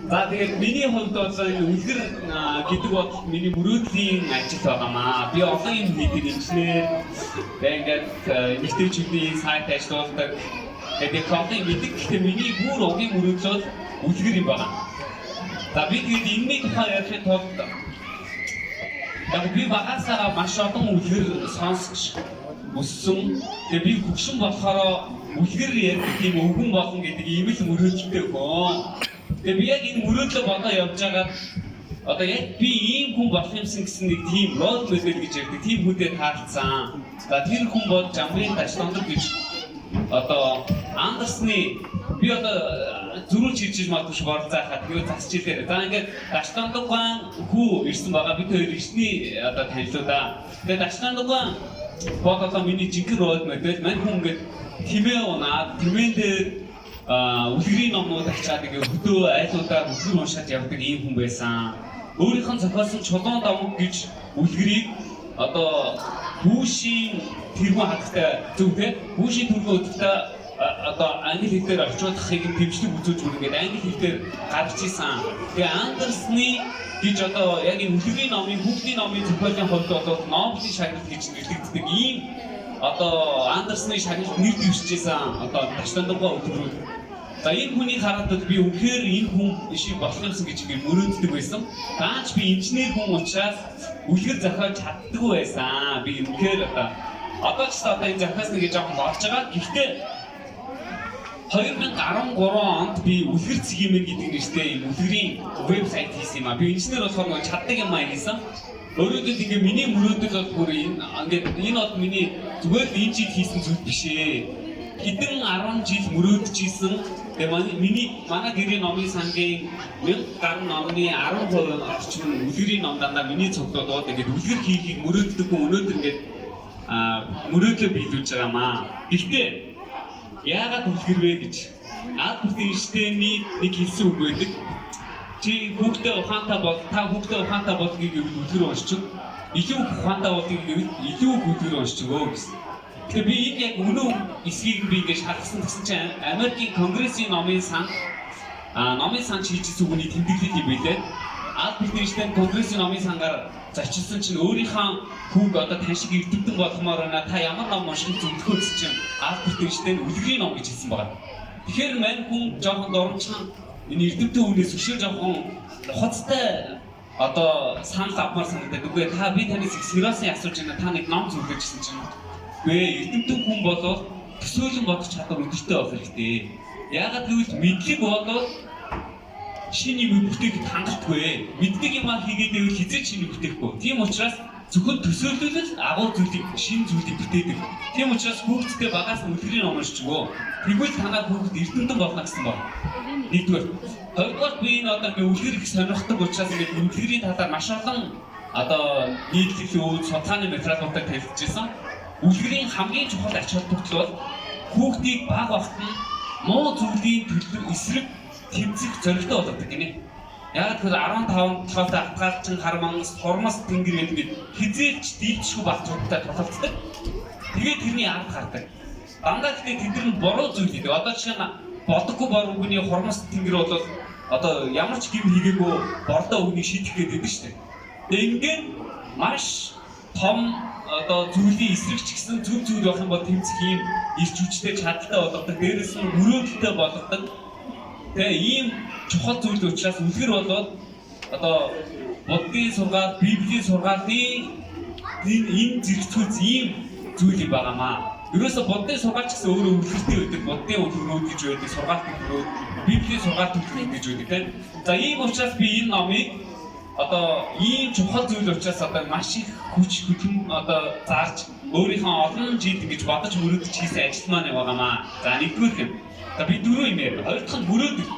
За тэгээд миний хувьд бол энэ үлгэр гэдэг бол миний мөрөөдлийн ажил байгаамаа. Би олон юм хийдэг инженер, тэгээд эмэгтэйчүүдийн сайт ажилладаг. Тэгээд компани гэдэг гэхдээ миний бүр огийн мөрөөдөл үлгэр юм байна. За би тэгээд энэний тухай ярихын тулд яг би багасаа маш олон үлгэр сонсч өссөн. Тэгээд би хөгшин болохоор үлгэр ярих тийм өвгөн болно гэдэг ийм л мөрөөдөлтэй хөө. Тэгээд би яг энэ мөрөөдлөө бодоо явж байгаа одоо яг би ийм хүн болох юмсан гэсэн нэг тийм рол модел гэж ярьдаг тийм хүнтэй таалцсан. За тэр хүн бол Жамбын Ташландр гэж одоо Андерсны би одоо зөрүүл чирчиж магадгүй оролцоохаа тэгээд засч илээ. За ингээд Ташландгаан хүү ирсэн байгаа бид хоёр ирсний одоо танилцуулаа. Тэгээд Ташландгаан бол одоо миний жинхэнэ рол модел мань хүн ингээд тэмээ унаад тэмээн дээр үлгэрийн номнууд ачаад ингээ хөдөө айлуудаар үлгэр уншаад явдаг ийм хүн байсан. Өөрийнх нь зохиосон чулуун давг гэж үлгэрийг одоо хүүшийн тэргүүн хатагтай зөв те хүүшийн тэргүүн өдөртөө одоо англи хэлээр орчуулахыг тэмцлэг үзүүлж үргээд англи хэлээр гарч исэн. Тэгээ Андерсны гэж одоо яг энэ үлгэрийн номын хүүхдийн номын зохиолын хувьд бол Нобелийн шагнал гэж нэрлэгддэг ийм одоо Андерсны шагналд нэр дэвшижсэн одоо Ташландгаа өдрүүд. За энэ хүнийг хараад би үнэхээр энэ хүн ишиг болох юмсан гэж би мөрөөддөг байсан. Даанч би инженер хүн учраас үлгэр зохиож чаддаггүй байсан. Би үнэхээр одоо ч одоо энэ зохиос нэг жоохон болж байгаа. Гэхдээ 2013 онд би үлгэр цэгмэн гэдэг нэртэй энэ үлгэрийн вебсайт хийсэн юм а. Би инженер болохоор чаддаг юм аа хийсэн. Өөрөөр хэлбэл миний мөрөөдөл бол бүр энэ бол миний зүгээр л энэ жил хийсэн зүйл биш ээ. Хэдэн 10 жил мөрөөдчихсэн. Тэгээ манай гэрийн номын сангийн 1000 гаруй номны 10% орчим үлгэрийн ном дандаа миний цуглуулаад ингээд үлгэр хийхийг мөрөөддөг хүн өнөөдөр ингээд мөрөөдлөө биелүүлж байгаамаа. Гэхдээ яагаад үлгэр вэ гэж Альберт Эйнштейний нэг хэлсэн үг байдаг. Чи хүүхдээ ухаантай бол та хүүхдээ ухаантай болгоё гэвэл үлгэр уншчих. Илүү ухаантай болгоё гэвэл илүү үлгэр уншчихөө гэсэн. Тэгээ би энэ яг өнөө эсгийг би ингэж шалгасан гэсэн чинь Америкийн Конгрессийн номын сан шийдсэн хүний тэмдэглэл юм билээ. Альберт Эйнштейн Конгрессийн номын сангаар зочилсон чинь өөрийнхөө хүүг одоо тань шиг эрдэмтэн болгомоор байна. Та ямар ном унших зүгтгөө гэсэн чинь Альберт Эйнштейн үлгэрийн ном гэж хэлсэн байна. Тэгэхээр мань хүн жоохон доромжхан энэ эрдэмтэн хүнээс өшөө жоохон хоцтой одоо санал авмаар санагдаад үгүй та би танаас сериосын асууж байна та нэг ном зүрхэж гэсэн чинь үгүй эрдэмтэн хүн болоод төсөөлөн бодох чадвар өндөртэй байх хэрэгтэй. Яагаад гэвэл мэдлэг болоод шинэ юм бүтээхэд хангалтгүй. Мэддэг юм хийгээд байвал хизээч шинэ бүтээхгүй. Тийм учраас зөвхөн төсөөлөл агуу зүйлийг шинэ зүйлийг бүтээдэг. Тийм учраас хүүхдтэй багаас үлгэрийн ном уншчихгоо. Тэгвэл танаа хүүхд эрдэмтэн болно гэсэн байна. Нэгдүгээр. Хоёрдугаар би энэ одоо ингээ үлгэр их сонирхдаг учраас ингээ үлгэрийн талаар маш олон одоо нийтлэл судалгааны материалуудыг тавьчихсан. Үлгэрийн хамгийн чухал ач холбогдол бол хүүхдийг бага багт нь муу зүйлийн төлөв эсрэг тэмцэх зорилготой болгодог гинэ. Яг тэр 15 толгойтой атгаалчин хармангас хормос тэнгэр гэдэг хизээлч дийлчгүй багцуудтай тулалцдаг. Тэгээд тэрний ард гардаг. Дандаа гэхдээ тэд нар буруу зүйл хийдэг. Одоо жишээ нь бодоггүй бор үгний хормос тэнгэр бол одоо ямар ч гэм хийгээгүй бордоо үгний шийдэх гээд байдаг шүү дээ. Тэгээд ингээд маш том одоо зүйлийн эсрэг ч гэсэн зөв зүйл байх юм бол тэмцэх юм ирч хүчтэй чадaltaй болгодог. Дээрээс нь мөрөөдөлтэй болгодог. Тэгээ ийм чухал зүйл учраас үлгэр болоод одоо буддийн сургаал, библийн сургаалын энэ зэрэгцүүлс ийм зүйл юм байгаамаа. Ерөөсө буддийн сургаал ч гэсэн өөрөө үлгэртэй байдаг. Буддийн үлгэрүүд гэж байдаг, сургаалт үлгэрүүд, библийн сургаалт үлгэрүүд гэж байдаг тийм. За ийм учраас би энэ номыг одоо ийм чухал зүйл учраас одоо маш их хүч хөдөлгөөн одоо зарж өөрийнхөө олон жил ингэж бодож мөрөөдөж хийсэн ажил маань байгаамаа. За нэгдүгээр юм. За би дөрөв юм яриа. Хоёр дахь нь мөрөөдөл.